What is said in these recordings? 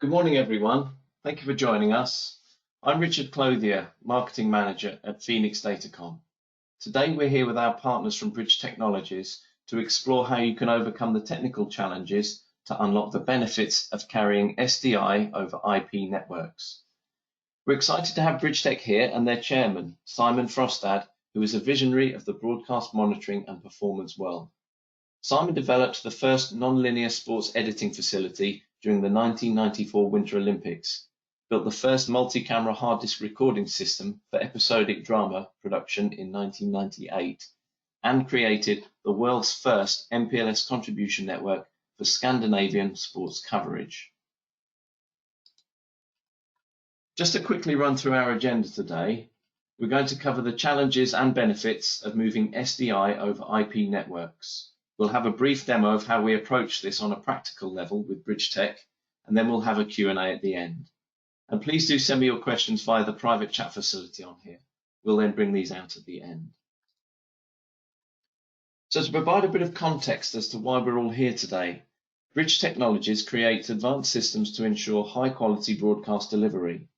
Good morning, everyone. Thank you for joining us. I'm Richard Clothier, Marketing Manager at Phoenix Datacom. Today, we're here with our partners from Bridge Technologies to explore how you can overcome the technical challenges to unlock the benefits of carrying SDI over IP networks. We're excited to have BridgeTech here and their chairman, Simen Frostad, who is a visionary of the broadcast monitoring and performance world. Simen developed the first non-linear sports editing facility during the 1994 Winter Olympics, built the first multi-camera hard disk recording system for episodic drama production in 1998, and created the world's first MPLS contribution network for Scandinavian sports coverage. Just to quickly run through our agenda today, we're going to cover the challenges and benefits of moving SDI over IP networks. We'll have a brief demo of how we approach this on a practical level with BridgeTech, and then we'll have a Q&A at the end. And please do send me your questions via the private chat facility on here. We'll then bring these out at the end. So to provide a bit of context as to why we're all here today, Bridge Technologies creates advanced systems to ensure high-quality broadcast delivery.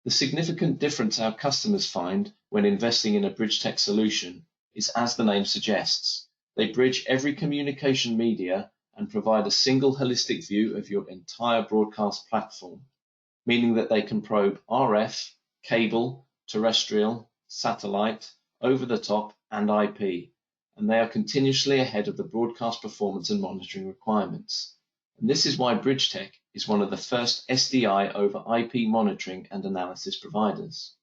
The significant difference our customers find when investing in a BridgeTech solution is, as the name suggests, they bridge every communication media and provide a single holistic view of your entire broadcast platform, meaning that they can probe RF, cable, terrestrial, satellite, over-the-top, and IP, and they are continuously ahead of the broadcast performance and monitoring requirements. And this is why BridgeTech is one of the first SDI over IP monitoring and analysis providers.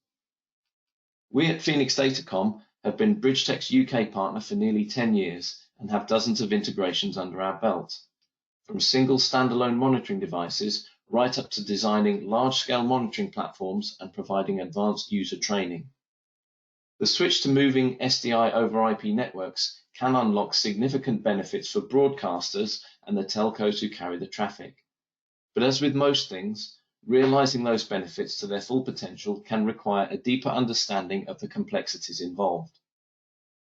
We at Phoenix Datacom have been BridgeTech's UK partner for nearly 10 years and have dozens of integrations under our belt. From single standalone monitoring devices right up to designing large-scale monitoring platforms and providing advanced user training. The switch to moving SDI over IP networks can unlock significant benefits for broadcasters and the telcos who carry the traffic. But as with most things, realizing those benefits to their full potential can require a deeper understanding of the complexities involved.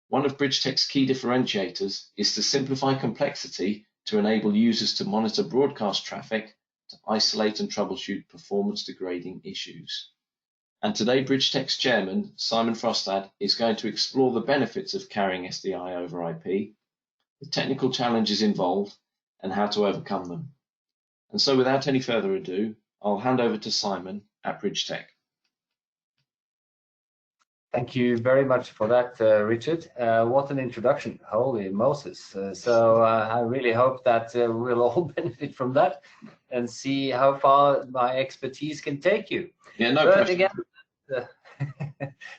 One of BridgeTech's key differentiators is to simplify complexity to enable users to monitor broadcast traffic, to isolate and troubleshoot performance degrading issues. And today, BridgeTech's chairman, Simen Frostad, is going to explore the benefits of carrying SDI over IP, the technical challenges involved, and how to overcome them. And so without any further ado, I'll hand over to Simen at BridgeTech. Thank you very much for that, Richard. What an introduction. Holy Moses. I really hope that we'll all benefit from that and see how far my expertise can take you. Yeah, no problem. Again,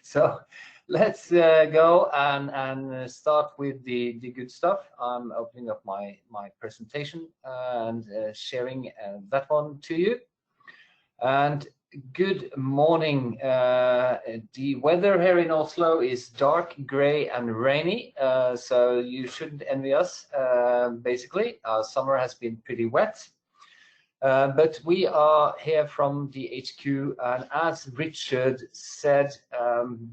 so let's go and start with the good stuff. I'm opening up my presentation and sharing that one to you. And good morning. The weather here in Oslo is dark, grey and rainy, so you shouldn't envy us. Basically, our summer has been pretty wet, but we are here from the HQ, and as Richard said,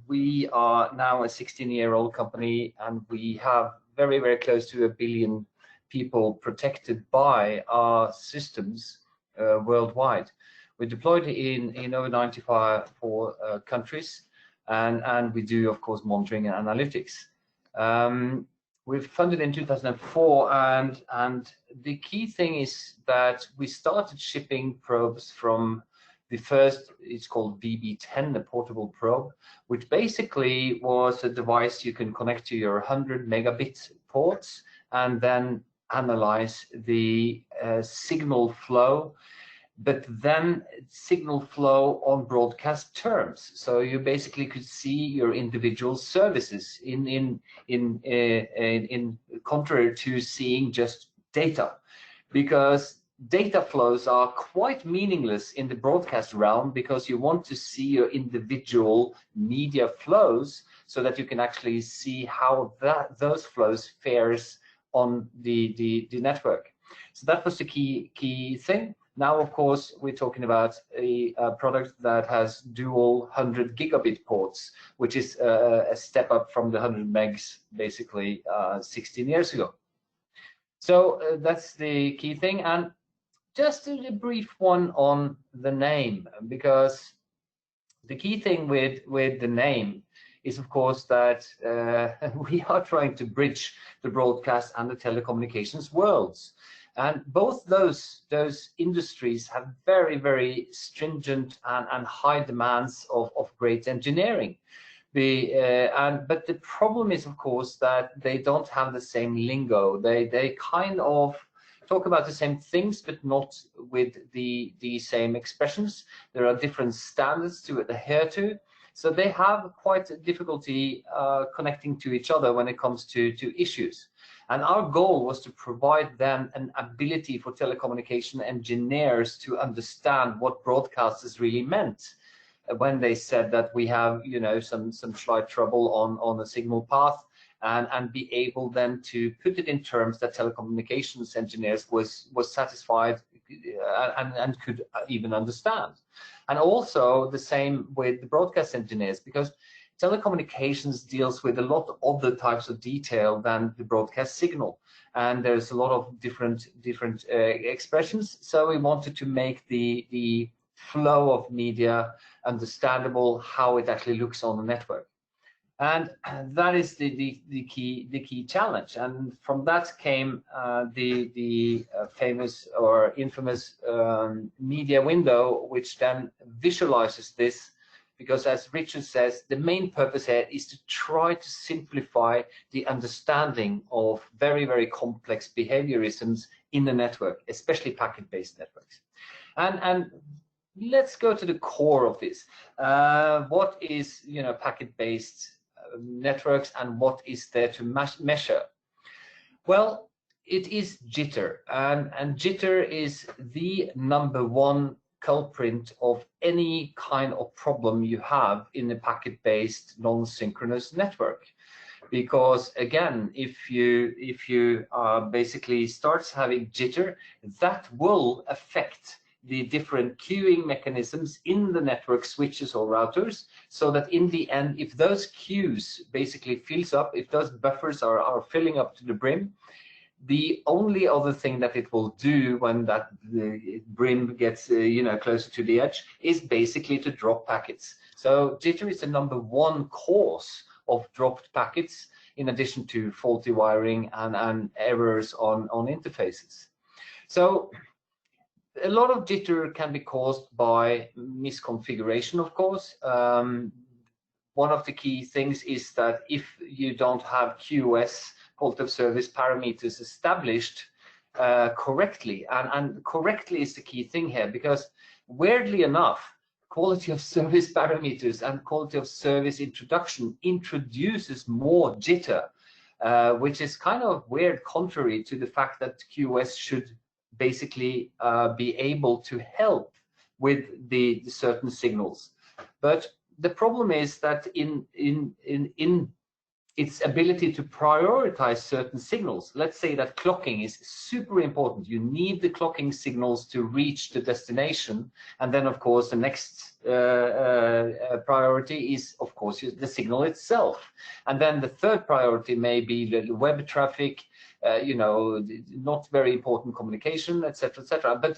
we are now a 16-year-old company, and we have very, very close to 1 billion people protected by our systems worldwide. We're deployed in over 94 countries, and we do, of course, monitoring and analytics. We've funded in 2004, and the key thing is that we started shipping probes from the first, it's called VB10, the portable probe, which basically was a device you can connect to your 100 megabit ports and then analyze the signal flow, but then signal flow on broadcast terms. So you basically could see your individual services in contrary to seeing just data, because data flows are quite meaningless in the broadcast realm, because you want to see your individual media flows so that you can actually see how those flows fares on the network. So that was the key thing. Now, of course, we're talking about a product that has dual 100 gigabit ports, which is a step up from the 100 megs, basically 16 years ago. So that's the key thing. And just a brief one on the name, because the key thing with the name is, of course, that we are trying to bridge the broadcast and the telecommunications worlds. And both those industries have very, very stringent and high demands of great engineering. But the problem is, of course, that they don't have the same lingo. They kind of talk about the same things, but not with the same expressions. There are different standards to adhere to. So they have quite a difficulty connecting to each other when it comes to issues. And our goal was to provide them an ability for telecommunication engineers to understand what broadcasters really meant when they said that we have, you know, some slight trouble on a signal path, and be able then to put it in terms that telecommunications engineers was satisfied and could even understand. And also the same with the broadcast engineers, because telecommunications deals with a lot of other types of detail than the broadcast signal, and there's a lot of different expressions. So we wanted to make the flow of media understandable, how it actually looks on the network. And that is the key challenge. And from that came the famous or infamous media window, which then visualizes this, because as Richard says, the main purpose here is to try to simplify the understanding of very, very complex behaviorisms in the network, especially packet-based networks. And let's go to the core of this. What is, you know, packet-based networks, and what is there to measure? Well, it is jitter, and jitter is the #1 culprit of any kind of problem you have in a packet-based non-synchronous network. Because again, if you basically starts having jitter, that will affect the different queuing mechanisms in the network switches or routers, so that in the end, if those queues basically fills up, if those buffers are filling up to the brim, the only other thing that it will do when that the brim gets you know, closer to the edge is basically to drop packets. So jitter is the #1 cause of dropped packets, in addition to faulty wiring and errors on interfaces. So a lot of jitter can be caused by misconfiguration, of course. One of the key things is that if you don't have QoS, quality of service parameters, established correctly, and correctly is the key thing here, because weirdly enough, quality of service parameters and quality of service introduction introduces more jitter, which is kind of weird, contrary to the fact that QoS should basically be able to help with the certain signals. But the problem is that in its ability to prioritize certain signals, let's say that clocking is super important. You need the clocking signals to reach the destination, and then of course the next priority is of course the signal itself, and then the third priority may be the web traffic, you know, not very important communication, etc., etc. But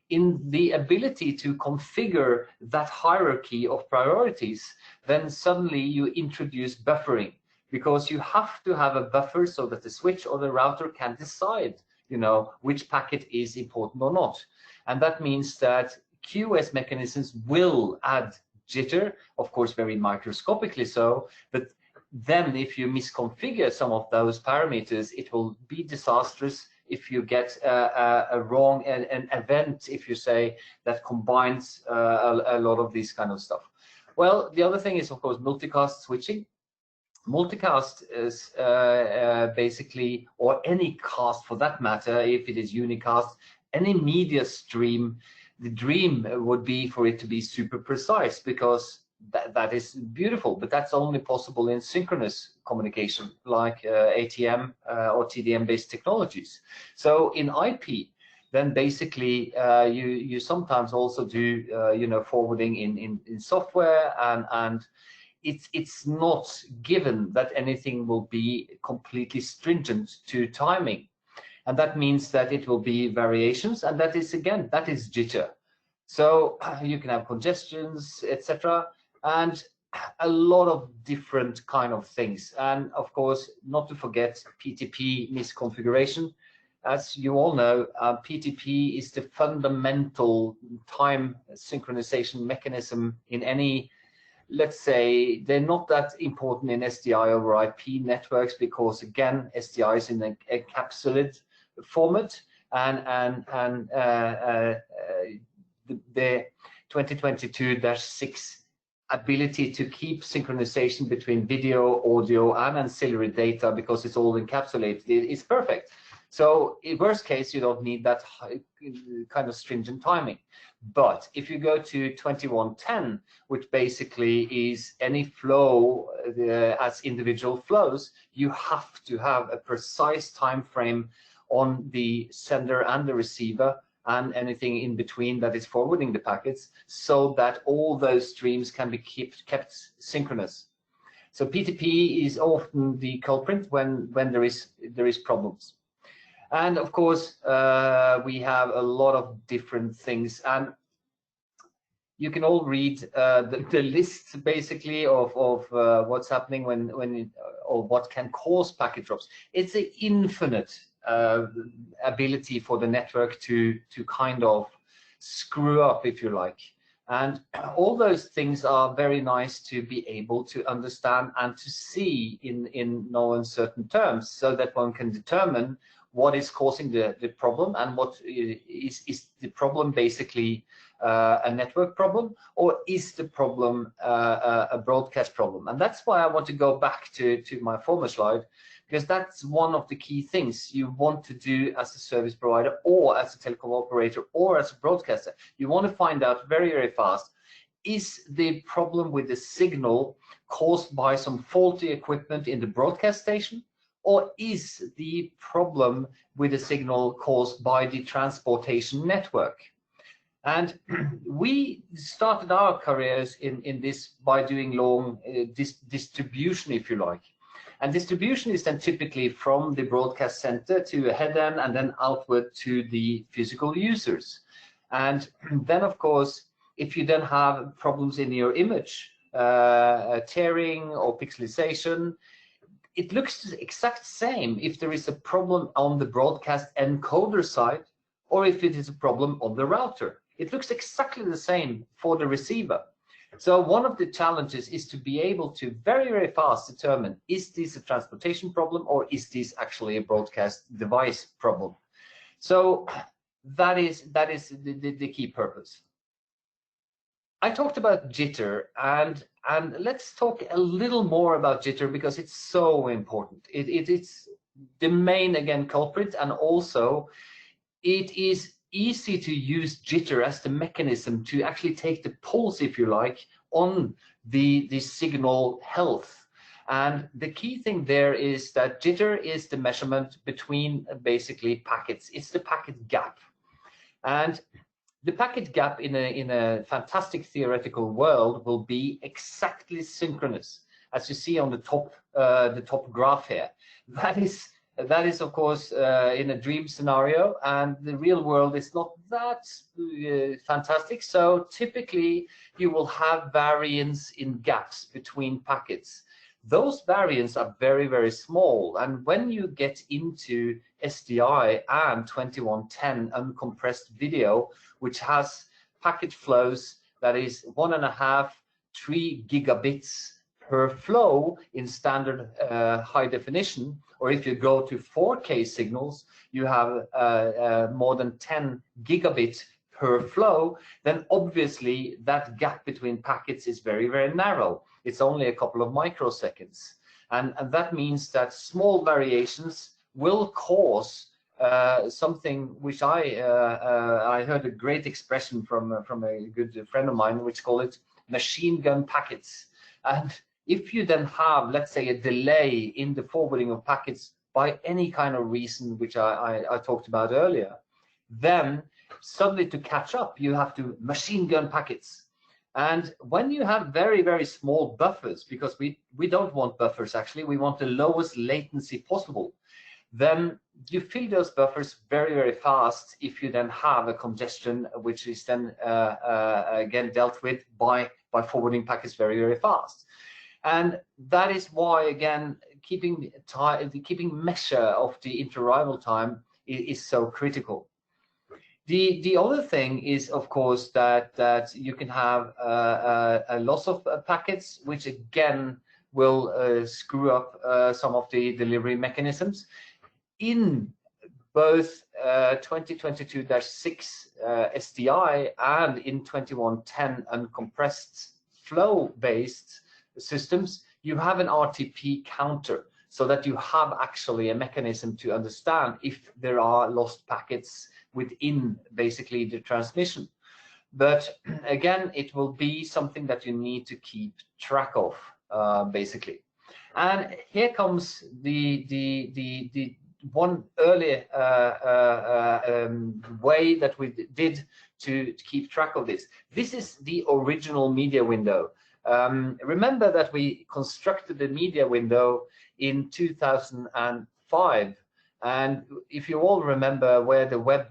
in the ability to configure that hierarchy of priorities, then suddenly you introduce buffering, because you have to have a buffer so that the switch or the router can decide, you know, which packet is important or not. And that means that QoS mechanisms will add jitter, of course, very microscopically so, but then if you misconfigure some of those parameters, it will be disastrous if you get a wrong an event, if you say, that combines a lot of this kind of stuff. Well, the other thing is, of course, multicast switching. Multicast is basically, or any cast for that matter, if it is unicast, any media stream, the dream would be for it to be super precise, because that is beautiful, but that's only possible in synchronous communication, like ATM or TDM-based technologies. So in IP, then basically you sometimes also do you know, forwarding in software, and it's not given that anything will be completely stringent to timing. And that means that it will be variations, and that is, again, that is jitter. So you can have congestions, etc., and a lot of different kind of things. And of course, not to forget PTP misconfiguration. As you all know, PTP is the fundamental time synchronization mechanism in any, let's say, they're not that important in SDI over IP networks, because again, SDI is in an encapsulated format, and the 2022-6 ability to keep synchronization between video, audio, and ancillary data, because it's all encapsulated, is perfect. So in worst case, you don't need that kind of stringent timing. But if you go to 2110, which basically is any flow as individual flows, you have to have a precise time frame on the sender and the receiver, and anything in between that is forwarding the packets, so that all those streams can be kept synchronous. So PTP is often the culprit when there is problems. And of course, we have a lot of different things, and you can all read the list basically of what's happening or what can cause packet drops. It's an infinite ability for the network to kind of screw up, if you like. And all those things are very nice to be able to understand and to see in no uncertain terms, so that one can determine what is causing the problem, and what is the problem basically a network problem, or is the problem a broadcast problem. And that's why I want to go back to my former slide, because that's one of the key things you want to do as a service provider, or as a telecom operator, or as a broadcaster. You want to find out very, very fast, is the problem with the signal caused by some faulty equipment in the broadcast station, or is the problem with the signal caused by the transportation network? And we started our careers in this by doing long distribution, if you like. And distribution is then typically from the broadcast center to a head end, and then outward to the physical users. And then, of course, if you then have problems in your image, tearing or pixelization, it looks the exact same if there is a problem on the broadcast encoder side, or if it is a problem on the router. It looks exactly the same for the receiver. So one of the challenges is to be able to very, very fast determine, is this a transportation problem, or is this actually a broadcast device problem? So that is the key purpose. I talked about jitter, and let's talk a little more about jitter, because it's so important. It's the main, again, culprit, and also it is easy to use jitter as the mechanism to actually take the pulse, if you like, on the signal health. And the key thing there is that jitter is the measurement between basically packets. It's the packet gap. And the packet gap in a fantastic theoretical world will be exactly synchronous, as you see on the top graph here. That is of course in a dream scenario, and the real world is not that fantastic. So typically you will have variance in gaps between packets. Those variants are very, very small, and when you get into SDI and 2110 uncompressed video, which has packet flows that is 1.5–3 gigabits per flow in standard high definition, or if you go to 4K signals, you have more than 10 gigabits per flow, then obviously that gap between packets is very, very narrow. It's only a couple of microseconds. And that means that small variations will cause something which I heard a great expression from a good friend of mine, which call it machine gun packets. And if you then have, let's say, a delay in the forwarding of packets by any kind of reason, which I talked about earlier, then suddenly to catch up, you have to machine gun packets. And when you have very, very small buffers, because we don't want buffers actually, we want the lowest latency possible, then you fill those buffers very, very fast if you then have a congestion, which is then again dealt with by forwarding packets very, very fast. And that is why, again, keeping measure of the inter-arrival time is so critical. The other thing is, of course, that you can have a loss of packets, which again will screw up some of the delivery mechanisms. In both 2022-6 SDI and in 2110 uncompressed flow-based systems, you have an RTP counter, so that you have actually a mechanism to understand if there are lost packets within basically the transmission. But again, it will be something that you need to keep track of, basically. And here comes the one early way that we did to keep track of this. This is the original media window. Remember that we constructed the media window in 2005. And if you all remember where the web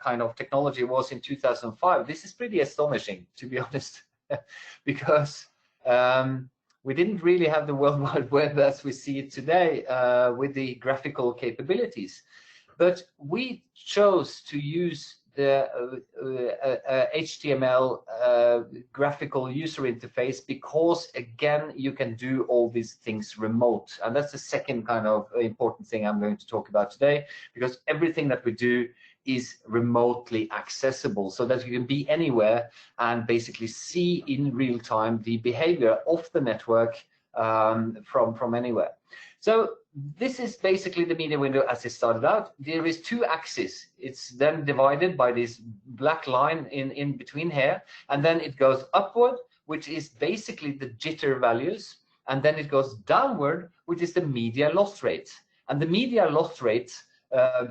kind of technology was in 2005, this is pretty astonishing, to be honest, because we didn't really have the World Wide Web as we see it today with the graphical capabilities. But we chose to use the HTML graphical user interface because, again, you can do all these things remote. And that's the second kind of important thing I'm going to talk about today, because everything that we do is remotely accessible, so that you can be anywhere and basically see in real time the behavior of the network from anywhere. So this is basically the media window as it started out. There is two axes. It's then divided by this black line in between here, and then it goes upward, which is basically the jitter values, and then it goes downward, which is the media loss rate. And the media loss rate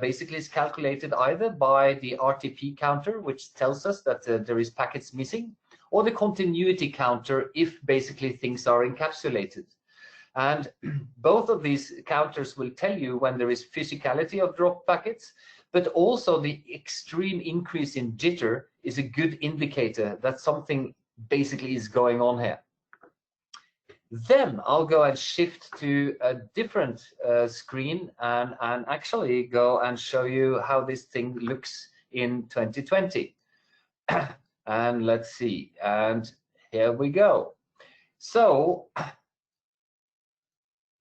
basically is calculated either by the RTP counter, which tells us that there is packets missing, or the continuity counter if basically things are encapsulated. And both of these counters will tell you when there is physicality of drop packets, but also the extreme increase in jitter is a good indicator that something basically is going on here. Then I'll go and shift to a different screen and actually go and show you how this thing looks in 2020. And let's see, and here we go. So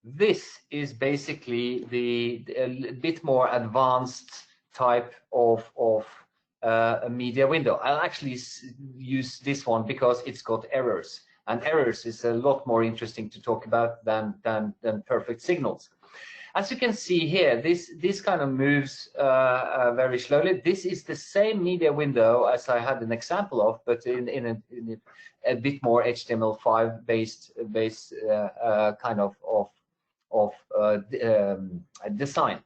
this is basically a bit more advanced type of a media window. I'll actually use this one because it's got errors, and errors is a lot more interesting to talk about than perfect signals. As you can see here, this kind of moves very slowly. This is the same media window as I had an example of, but in a bit more HTML5 based kind of design.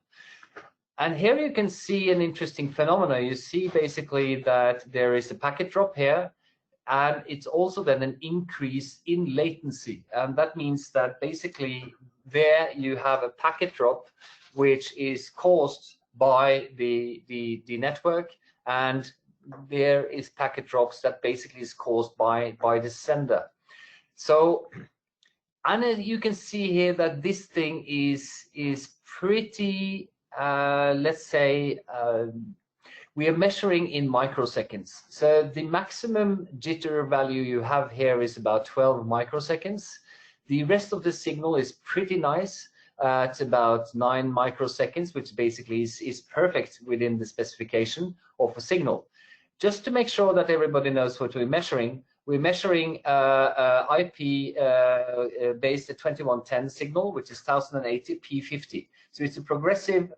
And here you can see an interesting phenomenon. You see basically that there is a packet drop here, and it's also then an increase in latency. And that means that basically there you have a packet drop which is caused by the network, and there is packet drops that basically is caused by the sender. So, and you can see here that this thing is pretty, let's say, we are measuring in microseconds. So the maximum jitter value you have here is about 12 microseconds. The rest of the signal is pretty nice. It's about 9 microseconds, which basically is perfect within the specification of a signal. Just to make sure that everybody knows what we're measuring IP based 2110 signal, which is 1080 p50. So it's a progressive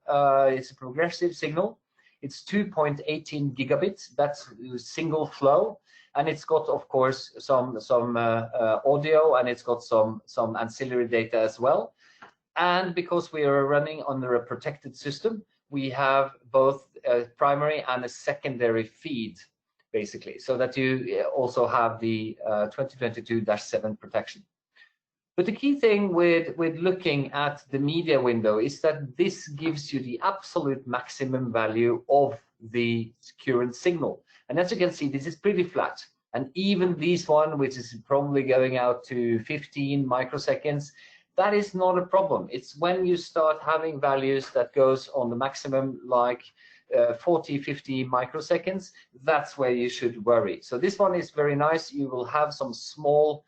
signal. It's 2.18 gigabits. That's single flow, and it's got, of course, some audio, and it's got some ancillary data as well. And because we are running under a protected system, we have both a primary and a secondary feed, basically, so that you also have the 2022-7 protection. But the key thing with looking at the media window is that this gives you the absolute maximum value of the current signal. And as you can see, this is pretty flat. And even this one, which is probably going out to 15 microseconds, that is not a problem. It's when you start having values that goes on the maximum, like 40, 50 microseconds, that's where you should worry. So this one is very nice. You will have some small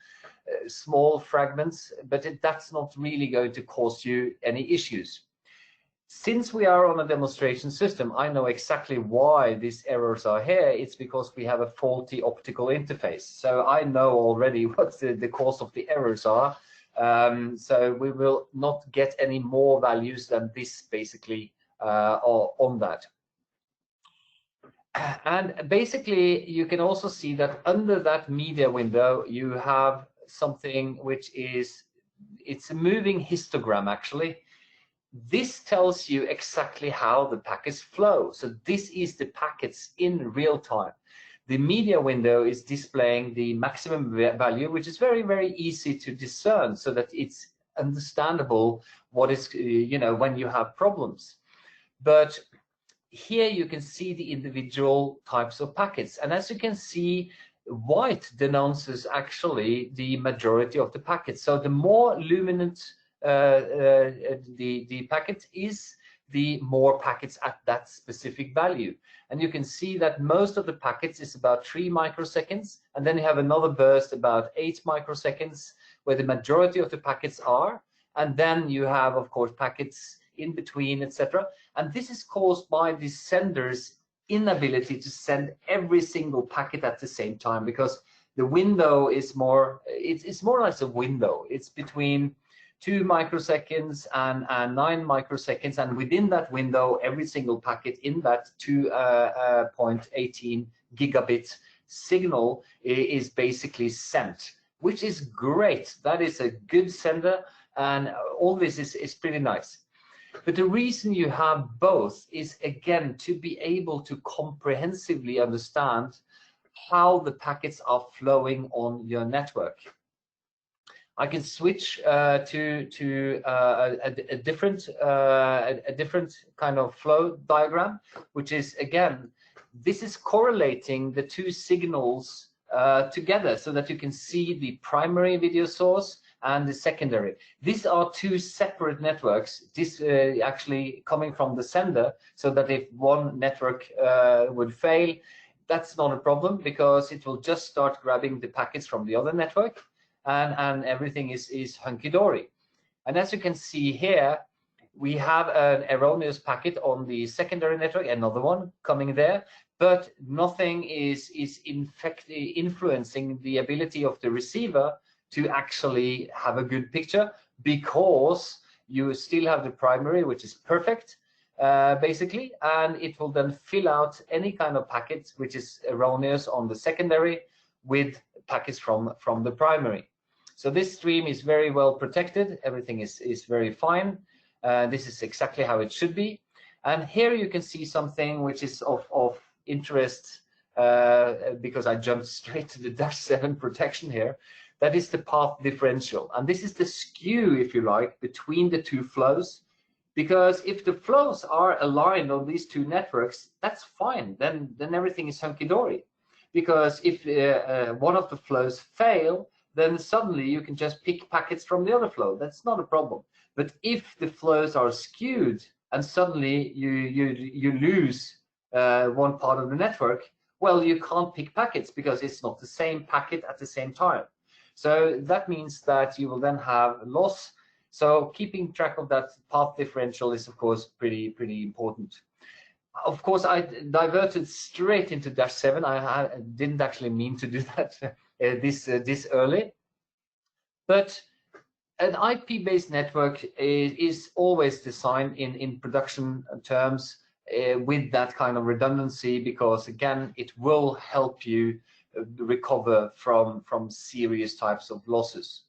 fragments, but that's not really going to cause you any issues. Since we are on a demonstration system, I know exactly why these errors are here. It's because we have a faulty optical interface. So I know already what the cause of the errors are. So we will not get any more values than this basically on that. And basically, you can also see that under that media window, you have something which is, it's a moving histogram actually. This tells you exactly how the packets flow. So this is the packets in real time. The media window is displaying the maximum value, which is very, very easy to discern so that it's understandable what is, you know, when you have problems. But here you can see the individual types of packets. And as you can see, white denounces actually the majority of the packets. So the more luminant the packet is, the more packets at that specific value. And you can see that most of the packets is about 3 microseconds, and then you have another burst about 8 microseconds where the majority of the packets are, and then you have, of course, packets in between, etc. And this is caused by the sender's inability to send every single packet at the same time, because the window is more, it's more like a window. It's between 2 microseconds and 9 microseconds, and within that window, every single packet in that 2.18 gigabit signal is basically sent, which is great. That is a good sender, and all this is pretty nice. But the reason you have both is, again, to be able to comprehensively understand how the packets are flowing on your network. I can switch to a different kind of flow diagram, which is, again, this is correlating the two signals together so that you can see the primary video source and the secondary. These are two separate networks. This actually coming from the sender, so that if one network would fail, that's not a problem, because it will just start grabbing the packets from the other network, and everything is hunky-dory. And as you can see here, we have an erroneous packet on the secondary network, another one coming there, but nothing is influencing the ability of the receiver to actually have a good picture, because you still have the primary, which is perfect, basically, and it will then fill out any kind of packet which is erroneous on the secondary with packets from the primary. So this stream is very well protected. Everything is very fine. This is exactly how it should be. And here you can see something which is of interest, because I jumped straight to the -7 protection here. That is the path differential. And this is the skew, if you like, between the two flows. Because if the flows are aligned on these two networks, that's fine. Then everything is hunky-dory. Because if one of the flows fail, then suddenly you can just pick packets from the other flow. That's not a problem. But if the flows are skewed and suddenly you lose one part of the network, well, you can't pick packets because it's not the same packet at the same time. So that means that you will then have loss. So keeping track of that path differential is, of course, pretty important. Of course, I diverted straight into -7. I didn't actually mean to do that this early. But an IP-based network is always designed in production terms with that kind of redundancy, because, again, it will help you recover from serious types of losses.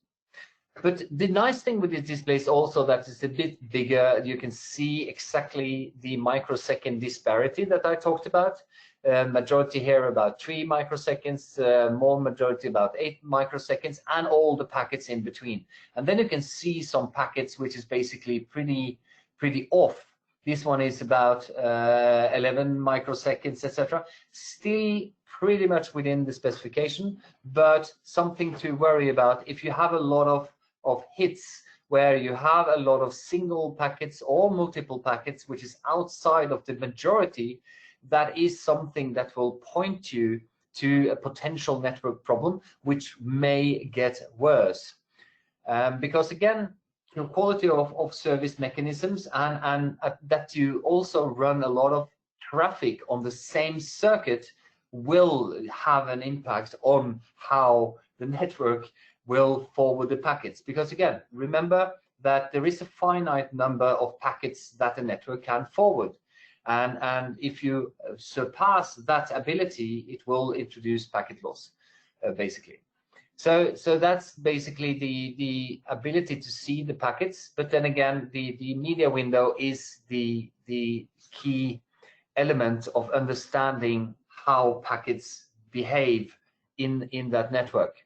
But the nice thing with this display is also that it's a bit bigger. You can see exactly the microsecond disparity that I talked about. Majority here about 3 microseconds, more majority about 8 microseconds, and all the packets in between. And then you can see some packets which is basically pretty off. This one is about 11 microseconds, etc. Still pretty much within the specification, but something to worry about if you have a lot of hits where you have a lot of single packets or multiple packets, which is outside of the majority. That is something that will point you to a potential network problem, which may get worse. Because again, the quality of service mechanisms and that you also run a lot of traffic on the same circuit will have an impact on how the network will forward the packets. Because again, remember that there is a finite number of packets that the network can forward. And if you surpass that ability, it will introduce packet loss, basically. So that's basically the ability to see the packets. But then again, the media window is the key element of understanding how packets behave in that network.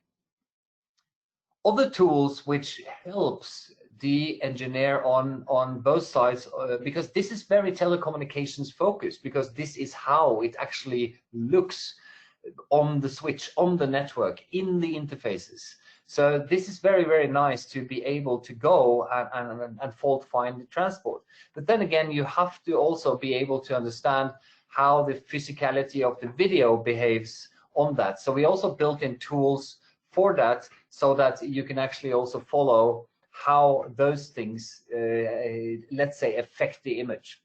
Other tools which helps the engineer on both sides, because this is very telecommunications focused, because this is how it actually looks on the switch, on the network, in the interfaces. So this is very, very nice to be able to go and fault find the transport. But then again, you have to also be able to understand how the physicality of the video behaves on that. So we also built in tools for that, so that you can actually also follow how those things, let's say, affect the image.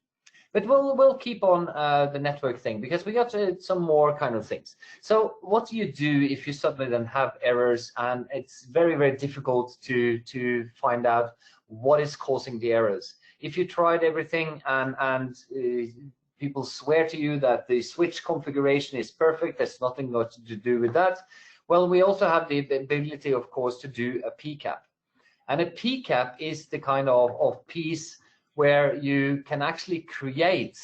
But we'll keep on the network thing, because we got some more kind of things. So what do you do if you suddenly then have errors, and it's very, very difficult to find out what is causing the errors? If you tried everything and people swear to you that the switch configuration is perfect, there's nothing got to do with that. Well, we also have the ability, of course, to do a PCAP. And a PCAP is the kind of piece where you can actually create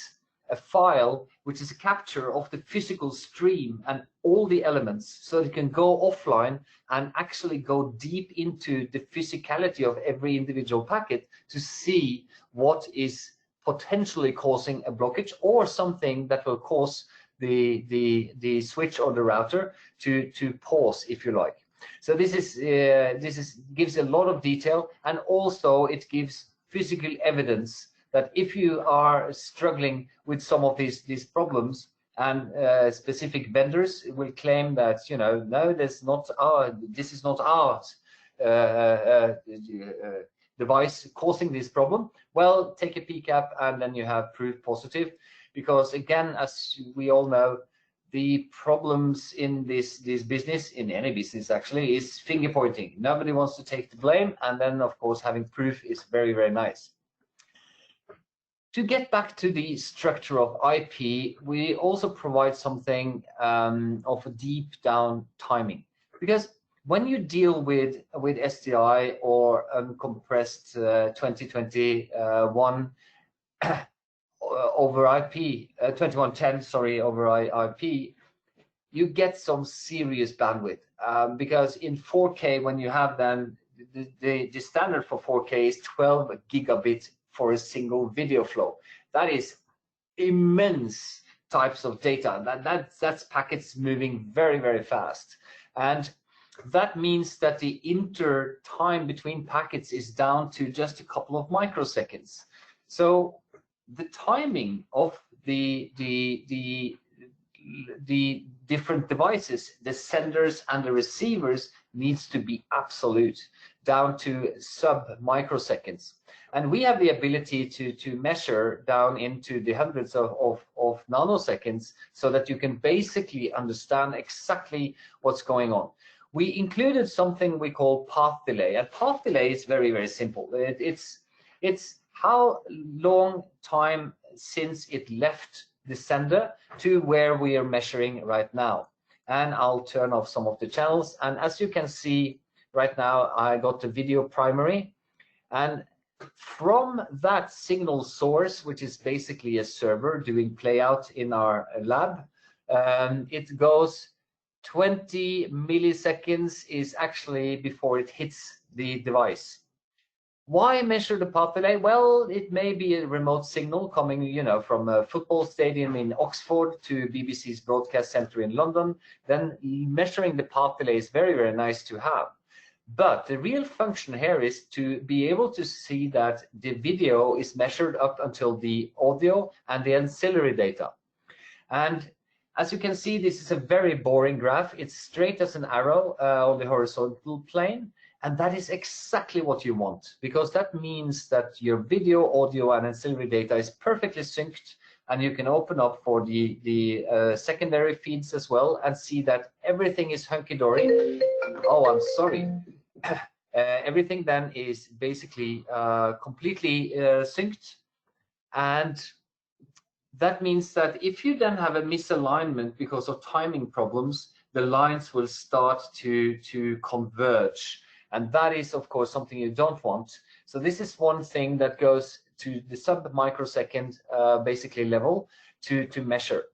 a file which is a capture of the physical stream and all the elements, so you can go offline and actually go deep into the physicality of every individual packet to see what is potentially causing a blockage, or something that will cause the switch or the router to pause, if you like. So this gives a lot of detail, and also it gives physical evidence that if you are struggling with some of these problems, and specific vendors will claim that, you know, no, this is not ours device causing this problem. Well, take a PCAP and then you have proof positive. Because again, as we all know, the problems in this business, in any business actually, is finger pointing. Nobody wants to take the blame, and then of course having proof is very, very nice. To get back to the structure of IP, we also provide something of a deep down timing, because when you deal with SDI or uncompressed 2021 over IP, 2110, sorry, over IP, you get some serious bandwidth, because in 4K, when you have then the standard for 4K is 12 gigabit for a single video flow. That is immense types of data. That's packets moving very, very fast, and that means that the inter time between packets is down to just a couple of microseconds. So the timing of the different devices, the senders and the receivers, needs to be absolute, down to sub microseconds. And we have the ability to measure down into the hundreds of nanoseconds, so that you can basically understand exactly what's going on. We included something we call path delay, and path delay is very, very simple. It's how long time since it left the sender to where we are measuring right now. And I'll turn off some of the channels, and as you can see, Right now I got the video primary, and from that signal source, which is basically a server doing playout in our lab, it goes 20 milliseconds is actually before it hits the device. Why measure the path delay? Well, it may be a remote signal coming, from a football stadium in Oxford to BBC's broadcast center in London. Then measuring the path delay is very, very nice to have. But the real function here is to be able to see that the video is measured up until the audio and the ancillary data. And as you can see, this is a very boring graph. It's straight as an arrow on the horizontal plane. And that is exactly what you want, because that means that your video, audio, and ancillary data is perfectly synced, and you can open up for the secondary feeds as well and see that everything is hunky-dory. Oh, I'm sorry. Everything then is basically completely synced, and that means that if you then have a misalignment because of timing problems, the lines will start to converge. And that is, of course, something you don't want. So this is one thing that goes to the sub-microsecond basically level to measure.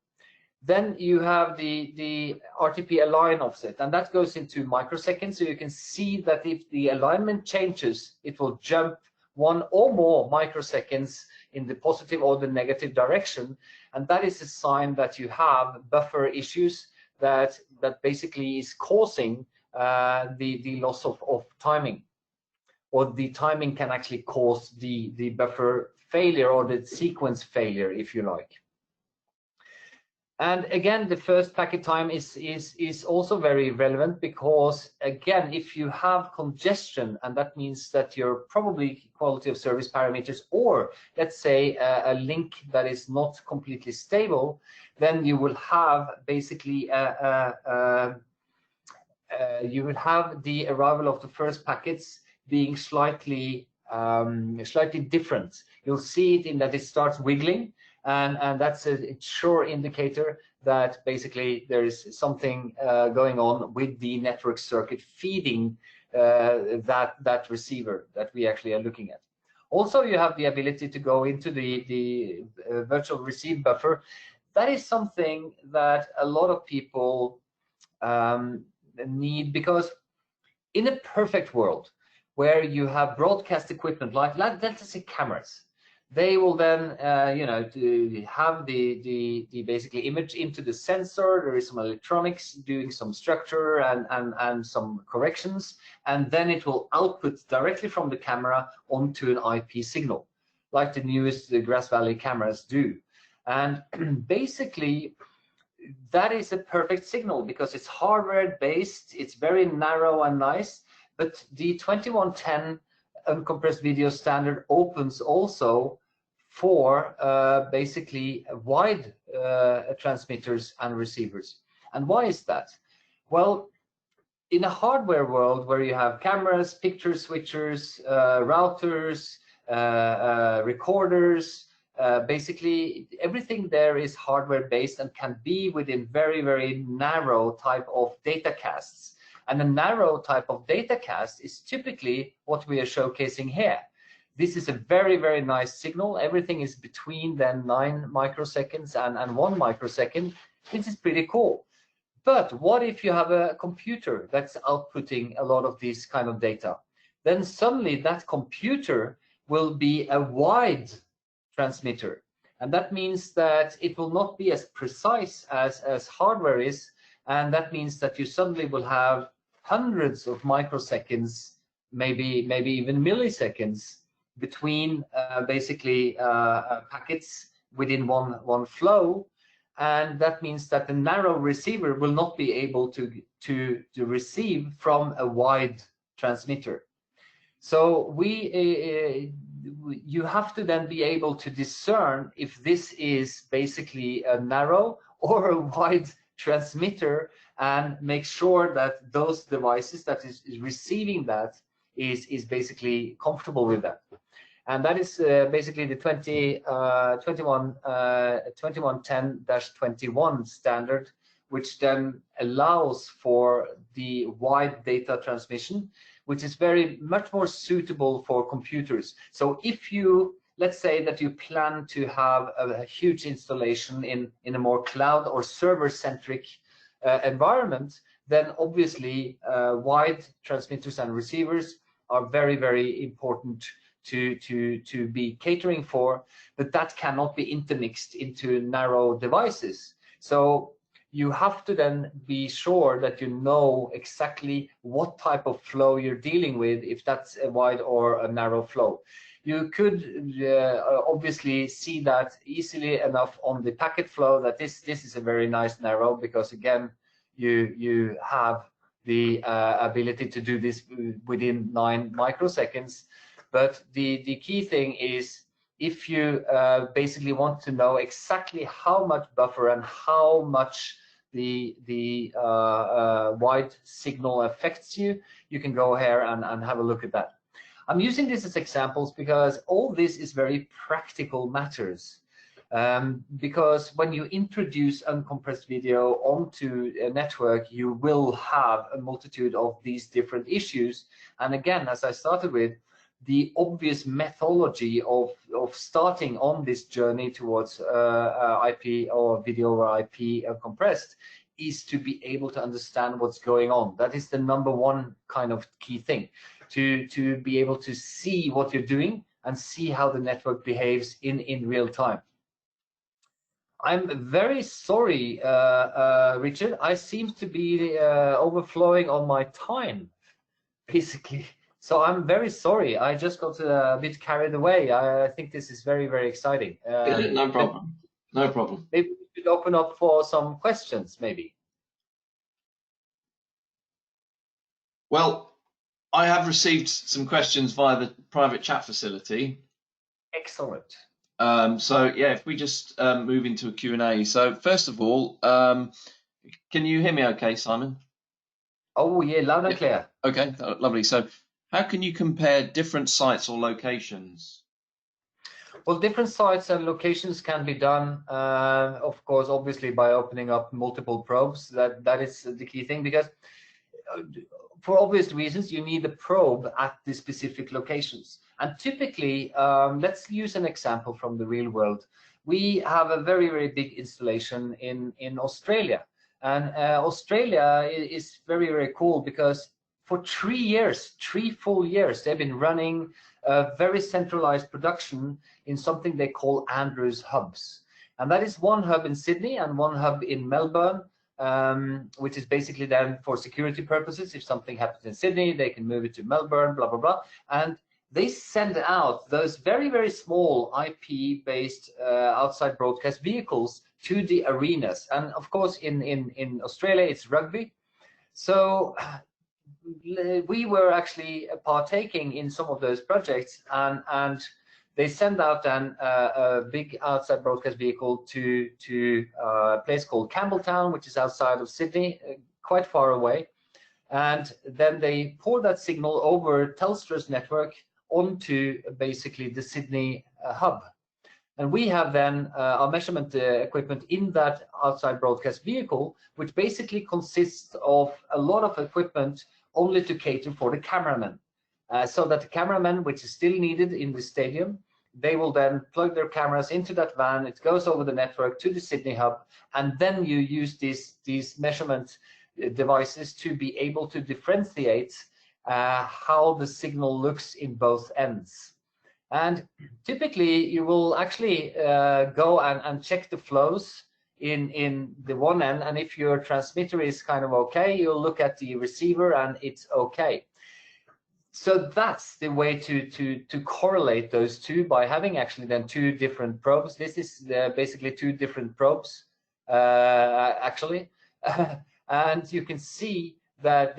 Then you have the RTP align offset, and that goes into microseconds. So you can see that if the alignment changes, it will jump 1 or more microseconds in the positive or the negative direction. And that is a sign that you have buffer issues that basically is causing the loss of timing, or the timing can actually cause the buffer failure or the sequence failure, if you like. And again, the first packet time is also very relevant, because again, if you have congestion, and that means that your probably quality of service parameters, or let's say a link that is not completely stable, then you will have basically you will have the arrival of the first packets being slightly different. You'll see it in that it starts wiggling, and that's a sure indicator that basically there is something going on with the network circuit feeding that receiver that we actually are looking at. Also, you have the ability to go into the virtual receive buffer. That is something that a lot of people need, because in a perfect world where you have broadcast equipment like let's say cameras, they will then to have the basically image into the sensor. There is some electronics doing some structure and some corrections, and then it will output directly from the camera onto an IP signal, like the newest Grass Valley cameras do. And basically that is a perfect signal because it's hardware based, it's very narrow and nice. But the 2110 uncompressed video standard opens also for basically wide transmitters and receivers. And why is that? Well, in a hardware world where you have cameras, picture switchers, routers, recorders, basically everything there is hardware based and can be within very, very narrow type of data casts. And a narrow type of data cast is typically what we are showcasing here. This is a very, very nice signal. Everything is between then 9 microseconds and 1 microsecond. This is pretty cool. But what if you have a computer that's outputting a lot of this kind of data? Then suddenly that computer will be a wide transmitter. And that means that it will not be as precise as hardware is. And that means that you suddenly will have hundreds of microseconds, maybe even milliseconds between basically packets within one flow. And that means that the narrow receiver will not be able to receive from a wide transmitter. So you have to then be able to discern if this is basically a narrow or a wide transmitter, and make sure that those devices that is receiving that is basically comfortable with that. And that is basically the 2110-21 standard, which then allows for the wide data transmission, which is very much more suitable for computers. So if you, let's say that you plan to have a huge installation in a more cloud or server-centric environment, then obviously wide transmitters and receivers are very, very important to be catering for, but that cannot be intermixed into narrow devices. So you have to then be sure that you know exactly what type of flow you're dealing with, if that's a wide or a narrow flow. You could obviously see that easily enough on the packet flow that this is a very nice narrow, because again, you have the ability to do this within 9 microseconds. But the key thing is, if you basically want to know exactly how much buffer and how much the wide signal affects you, you can go here and have a look at that. I'm using this as examples because all this is very practical matters. Because when you introduce uncompressed video onto a network, you will have a multitude of these different issues. And again, as I started with, the obvious methodology of starting on this journey towards IP or video over IP compressed is to be able to understand what's going on. That is the #1 kind of key thing, to be able to see what you're doing and see how the network behaves in real time. I'm very sorry, Richard. I seem to be overflowing on my time, basically. So I'm very sorry. I just got a bit carried away. I think this is very, very exciting. No problem. No problem. Maybe we should open up for some questions, maybe. Well, I have received some questions via the private chat facility. Excellent. So yeah, if we just move into a Q&A. So first of all, can you hear me okay, Simon? Oh yeah, loud and clear. Okay, lovely. So how can you compare different sites or locations? Well, different sites and locations can be done, of course, obviously by opening up multiple probes. That is the key thing, because for obvious reasons, you need a probe at the specific locations. And typically, let's use an example from the real world. We have a very, very big installation in Australia. And Australia is very, very cool, because for 3 full years, they've been running a very centralized production in something they call Andrews hubs. And that is one hub in Sydney and one hub in Melbourne, which is basically then for security purposes. If something happens in Sydney, they can move it to Melbourne, blah, blah, blah. And they send out those very, very small IP-based outside broadcast vehicles to the arenas. And of course, in Australia, it's rugby. So we were actually partaking in some of those projects, and they send out then a big outside broadcast vehicle to a place called Campbelltown, which is outside of Sydney, quite far away. And then they pour that signal over Telstra's network onto basically the Sydney hub. And we have then our measurement equipment in that outside broadcast vehicle, which basically consists of a lot of equipment only to cater for the cameramen. So that the cameramen, which is still needed in the stadium, they will then plug their cameras into that van. It goes over the network to the Sydney hub, and then you use these measurement devices to be able to differentiate how the signal looks in both ends. And typically, you will actually go and check the flows in the one end, and if your transmitter is kind of okay, you'll look at the receiver and it's okay. So that's the way to correlate those two, by having actually then 2 different probes. This is basically 2 different probes, actually. And you can see that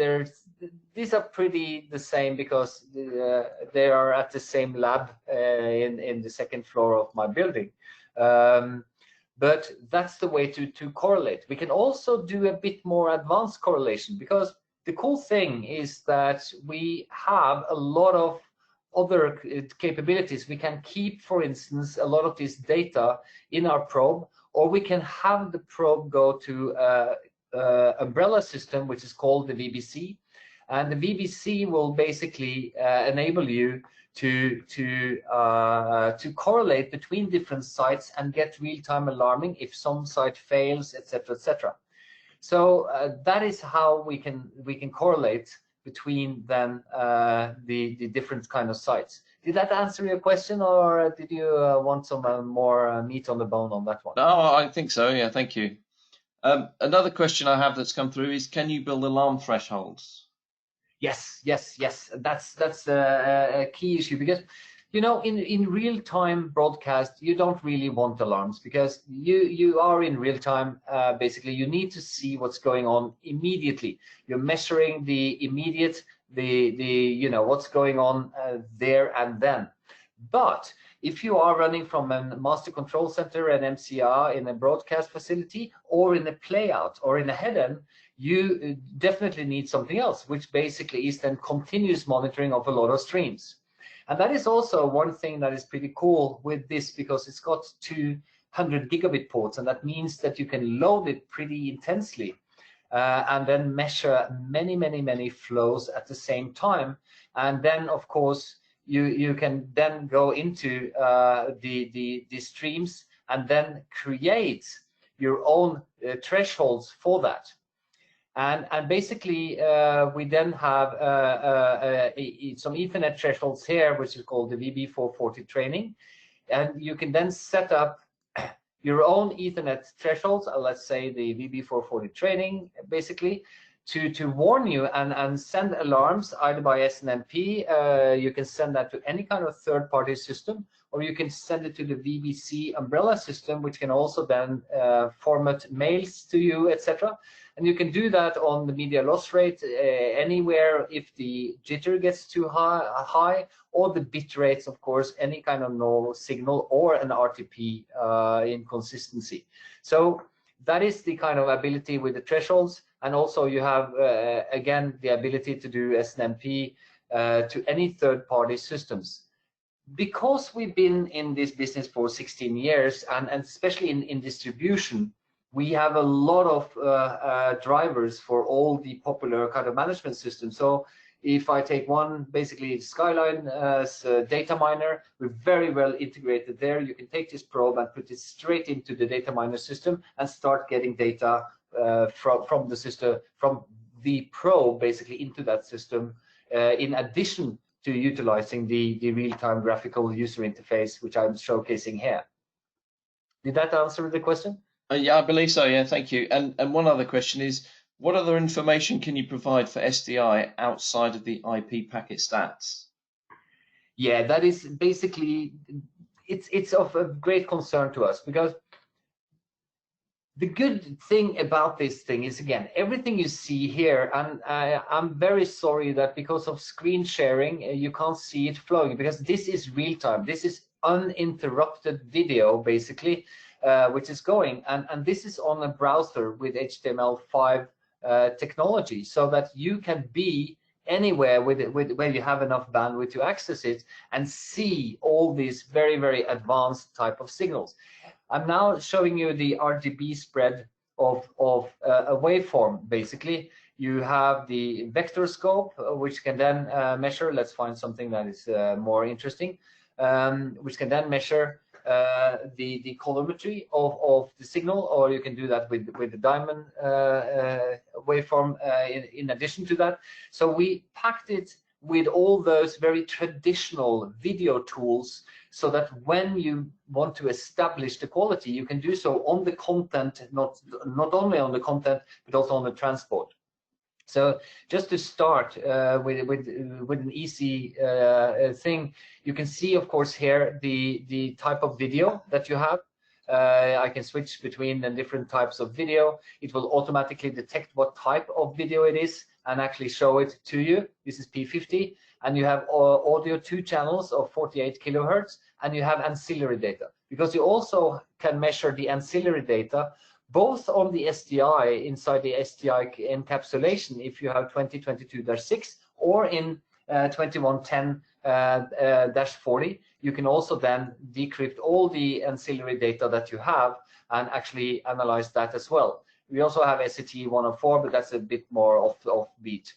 these are pretty the same, because they are at the same lab in the 2nd floor of my building. But that's the way to correlate. We can also do a bit more advanced correlation, because the cool thing is that we have a lot of other capabilities. We can keep, for instance, a lot of this data in our probe, or we can have the probe go to umbrella system, which is called the VBC. And the VBC will basically enable you to correlate between different sites and get real-time alarming if some site fails, etc., etc. So that is how we can correlate between then the different kind of sites. Did that answer your question, or did you want some more meat on the bone on that one? No, I think so. Yeah, thank you. Another question I have that's come through is, can you build alarm thresholds? Yes. That's a key issue, because in real-time broadcast you don't really want alarms, because you are in real time. Basically, you need to see what's going on immediately. You're measuring the immediate, what's going on there and then. But if you are running from a master control center, an MCR, in a broadcast facility, or in a playout, or in a head-end, you definitely need something else, which basically is then continuous monitoring of a lot of streams. And that is also one thing that is pretty cool with this, because it's got 200 gigabit ports, and that means that you can load it pretty intensely and then measure many flows at the same time. And then, of course, you can then go into the streams and then create your own thresholds for that. And basically, we then have some Ethernet thresholds here, which is called the VB440 training. And you can then set up your own Ethernet thresholds, let's say the VB440 training, basically, to warn you and send alarms either by SNMP. You can send that to any kind of third-party system, or you can send it to the VBC umbrella system, which can also then format mails to you, etc. And you can do that on the media loss rate anywhere if the jitter gets too high, or the bit rates, of course, any kind of null signal, or an RTP inconsistency. So that is the kind of ability with the thresholds. And also you have, again, the ability to do SNMP to any third-party systems. Because we've been in this business for 16 years, and especially in distribution, we have a lot of drivers for all the popular kind of management systems. So if I take one, basically Skyline as a data miner, we're very well integrated there. You can take this probe and put it straight into the data miner system and start getting data from the system, from the probe, basically into that system, in addition to utilizing the real-time graphical user interface, which I'm showcasing here. Did that answer the question? Yeah, I believe so. Yeah, thank you. And one other question is, what other information can you provide for SDI outside of the IP packet stats? Yeah, that is basically, it's of a great concern to us, because the good thing about this thing is, again, everything you see here, and I'm very sorry that because of screen sharing, you can't see it flowing, because this is real time. This is uninterrupted video, basically, which is going, and this is on a browser with HTML5 technology, so that you can be anywhere with where you have enough bandwidth to access it and see all these very advanced type of signals. I'm now showing you the RGB spread of a waveform. Basically, you have the vector scope, which can then measure. Let's find something that is more interesting, which can then measure the colorimetry of the signal, or you can do that with the diamond waveform in addition to that. So we packed it with all those very traditional video tools, so that when you want to establish the quality, you can do so on the content, not only on the content, but also on the transport. So just to start with an easy thing, you can see, of course, here the type of video that you have. I can switch between the different types of video. It will automatically detect what type of video it is and actually show it to you. This is P50, and you have audio 2 channels of 48 kilohertz, and you have ancillary data, because you also can measure the ancillary data both on the SDI, inside the SDI encapsulation, if you have 2022-6, or in 2110-40, you can also then decrypt all the ancillary data that you have and actually analyze that as well. We also have SCT 104, but that's a bit more offbeat.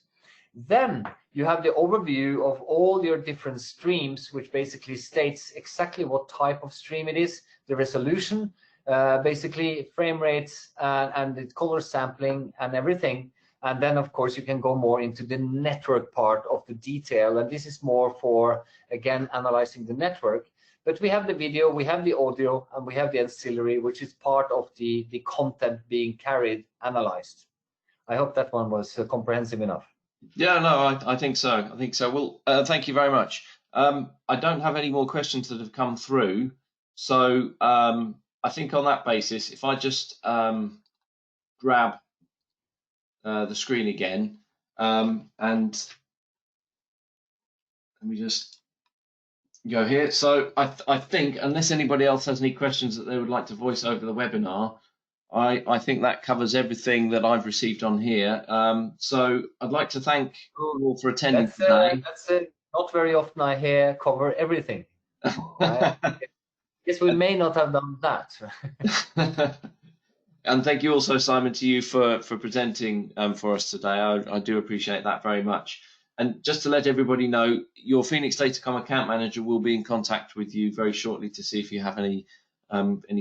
Then you have the overview of all your different streams, which basically states exactly what type of stream it is, the resolution, basically frame rates, and the color sampling and everything. And then, of course, you can go more into the network part of the detail. And this is more for, again, analyzing the network. But we have the video, we have the audio, and we have the ancillary, which is part of the content being carried, analyzed. I hope that one was comprehensive enough. Yeah, no, I think so. I think so. Well, thank you very much. I don't have any more questions that have come through. So I think on that basis, if I just grab the screen again, and let me just go here. So I think, unless anybody else has any questions that they would like to voice over the webinar, I think that covers everything that I've received on here. So I'd like to thank you all for attending today. That's not very often I hear cover everything. Yes, we may not have done that. And thank you also, Simen, to you for presenting for us today. I do appreciate that very much. And just to let everybody know, your Phoenix Datacom account manager will be in contact with you very shortly to see if you have any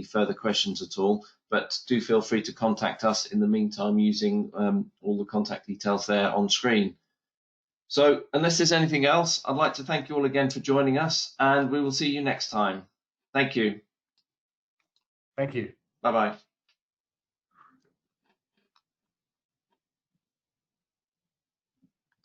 further questions at all. But do feel free to contact us in the meantime using all the contact details there on screen. So unless there's anything else, I'd like to thank you all again for joining us, and we will see you next time. Thank you. Thank you. Bye-bye.